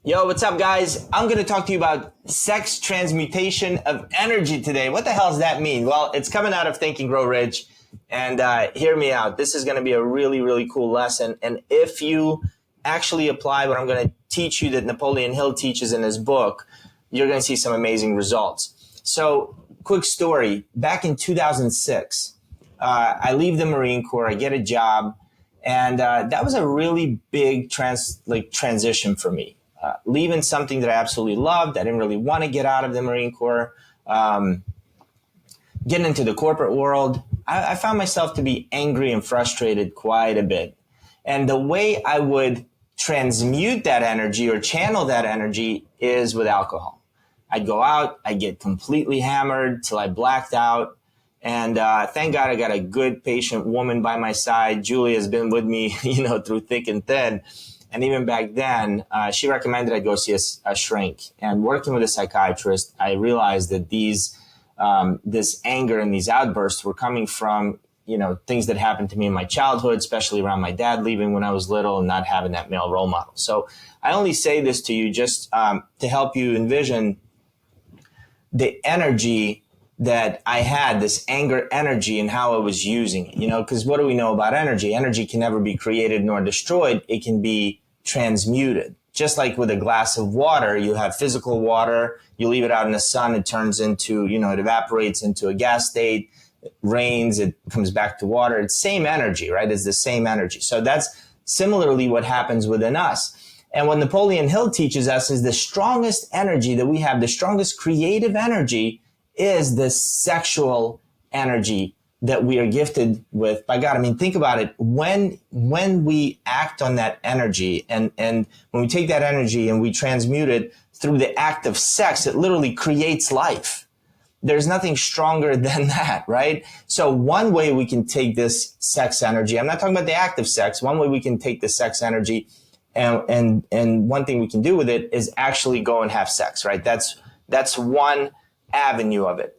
Yo, what's up, guys? I'm going to talk to you about sex transmutation of energy today. What the hell does that mean? Well, it's coming out of Think and Grow Rich. And hear me out. This is going to be a really, really cool lesson. And if you actually apply what I'm going to teach you that Napoleon Hill teaches in his book, you're going to see some amazing results. So, quick story. Back in 2006, I leave the Marine Corps. I get a job. And that was a really big transition for me. Leaving something that I absolutely loved. I didn't really want to get out of the Marine Corps. Getting into the corporate world, I found myself to be angry and frustrated quite a bit. And the way I would transmute that energy or channel that energy is with alcohol. I'd go out, I'd get completely hammered till I blacked out. And thank God I got a good, patient woman by my side. Julie has been with me, through thick and thin. And even back then, she recommended I go see a shrink. And working with a psychiatrist, I realized that this anger and these outbursts were coming from, things that happened to me in my childhood, especially around my dad leaving when I was little and not having that male role model. So I only say this to you just to help you envision the energy that I had, this anger energy, and how I was using it, because what do we know about energy? Energy can never be created nor destroyed. It can be transmuted. Just like with a glass of water, you have physical water, you leave it out in the sun, it turns into, it evaporates into a gas state, it rains, it comes back to water. It's same energy, right? It's the same energy. So that's similarly what happens within us. And what Napoleon Hill teaches us is the strongest energy that we have, the strongest creative energy is the sexual energy that we are gifted with by God. I mean, think about it. When we act on that energy and when we take that energy and we transmute it through the act of sex, it literally creates life. There's nothing stronger than that, right? So one way we can take this sex energy, I'm not talking about the act of sex. One way we can take the sex energy and one thing we can do with it is actually go and have sex, right? That's one avenue of it.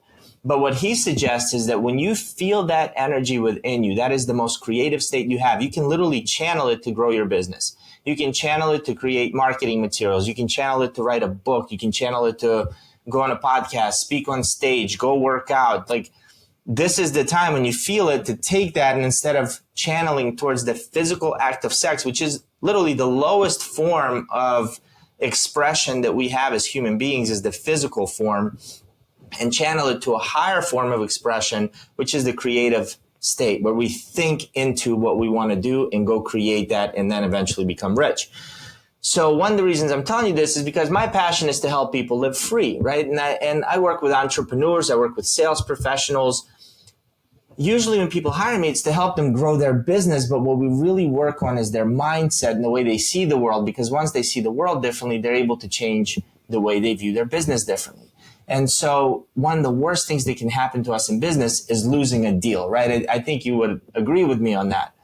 But what he suggests is that when you feel that energy within you, that is the most creative state you have. You can literally channel it to grow your business. You can channel it to create marketing materials. You can channel it to write a book. You can channel it to go on a podcast, speak on stage, go work out. Like, this is the time when you feel it to take that, and instead of channeling towards the physical act of sex, which is literally the lowest form of expression that we have as human beings, is the physical form, and channel it to a higher form of expression, which is the creative state, where we think into what we want to do and go create that and then eventually become rich. So one of the reasons I'm telling you this is because my passion is to help people live free, right? And I work with entrepreneurs, I work with sales professionals. Usually when people hire me, it's to help them grow their business. But what we really work on is their mindset and the way they see the world, because once they see the world differently, they're able to change the way they view their business differently. And so one of the worst things that can happen to us in business is losing a deal, right? I think you would agree with me on that.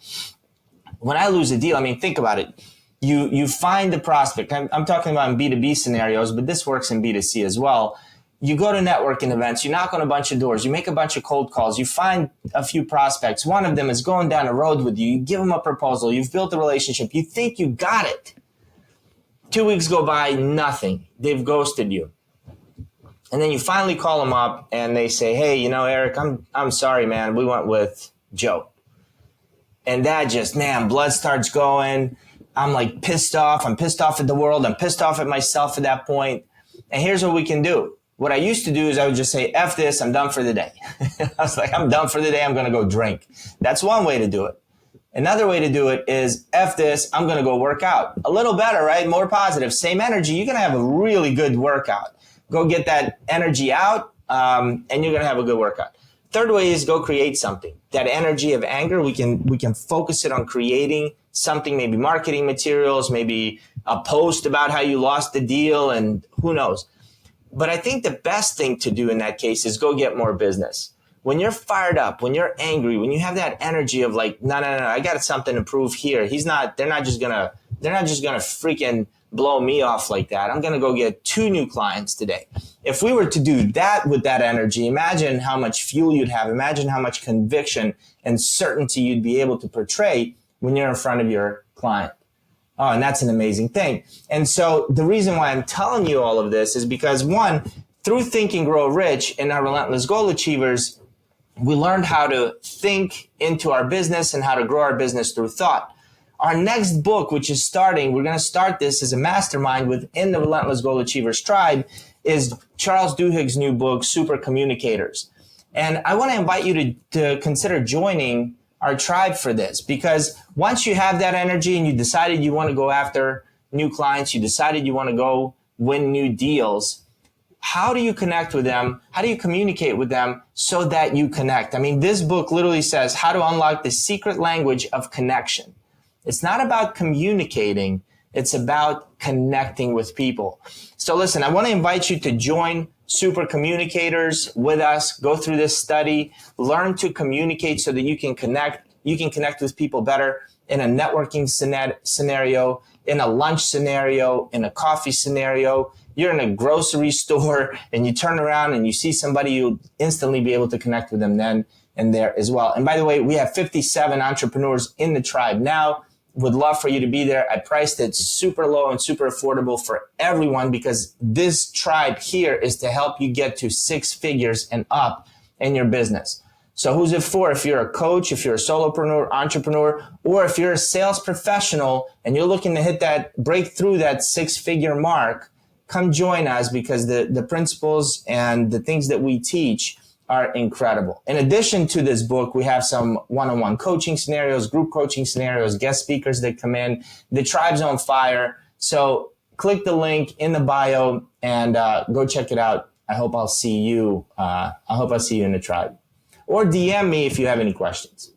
When I lose a deal, I mean, think about it. You find the prospect. I'm talking about in B2B scenarios, but this works in B2C as well. You go to networking events, you knock on a bunch of doors, you make a bunch of cold calls, you find a few prospects. One of them is going down a road with you. You give them a proposal. You've built a relationship. You think you got it. 2 weeks go by, nothing. They've ghosted you. And then you finally call them up and they say, hey, Eric, I'm sorry, man. We went with Joe. And that just, man, blood starts going. I'm like pissed off. I'm pissed off at the world. I'm pissed off at myself at that point. And here's what we can do. What I used to do is I would just say, F this, I'm done for the day. I was like, I'm done for the day. I'm going to go drink. That's one way to do it. Another way to do it is, F this, I'm going to go work out. A little better, right? More positive. Same energy. You're going to have a really good workout. Go get that energy out, and you're going to have a good workout. Third way is go create something. That energy of anger, we can focus it on creating something, maybe marketing materials, maybe a post about how you lost the deal, and who knows. But I think the best thing to do in that case is go get more business. When you're fired up, when you're angry, when you have that energy of like, no, I got something to prove here. They're not just gonna freaking blow me off like that. I'm going to go get 2 new clients today. If we were to do that with that energy, imagine how much fuel you'd have. Imagine how much conviction and certainty you'd be able to portray when you're in front of your client. Oh, and that's an amazing thing. And so the reason why I'm telling you all of this is because, one, through Think and Grow Rich in our Relentless Goal Achievers, we learned how to think into our business and how to grow our business through thought. Our next book, which is starting, we're going to start this as a mastermind within the Relentless Goal Achievers Tribe, is Charles Duhigg's new book, Super Communicators. And I want to invite you to consider joining our tribe for this, because once you have that energy and you decided you want to go after new clients, you decided you want to go win new deals, how do you connect with them? How do you communicate with them so that you connect? I mean, this book literally says how to unlock the secret language of connection. It's not about communicating. It's about connecting with people. So listen, I want to invite you to join Super Communicators with us. Go through this study, learn to communicate so that you can connect. You can connect with people better in a networking scenario, in a lunch scenario, in a coffee scenario. You're in a grocery store and you turn around and you see somebody, you'll instantly be able to connect with them then and there as well. And by the way, we have 57 entrepreneurs in the tribe now. Would love for you to be there. I priced it super low and super affordable for everyone, because this tribe here is to help you get to 6 figures and up in your business. So who's it for? If you're a coach, if you're a solopreneur, entrepreneur, or if you're a sales professional and you're looking to hit that, break through that 6-figure mark, come join us, because the principles and the things that we teach are incredible. In addition to this book, we have some one-on-one coaching scenarios, group coaching scenarios, guest speakers that come in. The tribe's on fire. So click the link in the bio and go check it out. I hope I'll see you. I hope I'll see you in the tribe. Or DM me if you have any questions.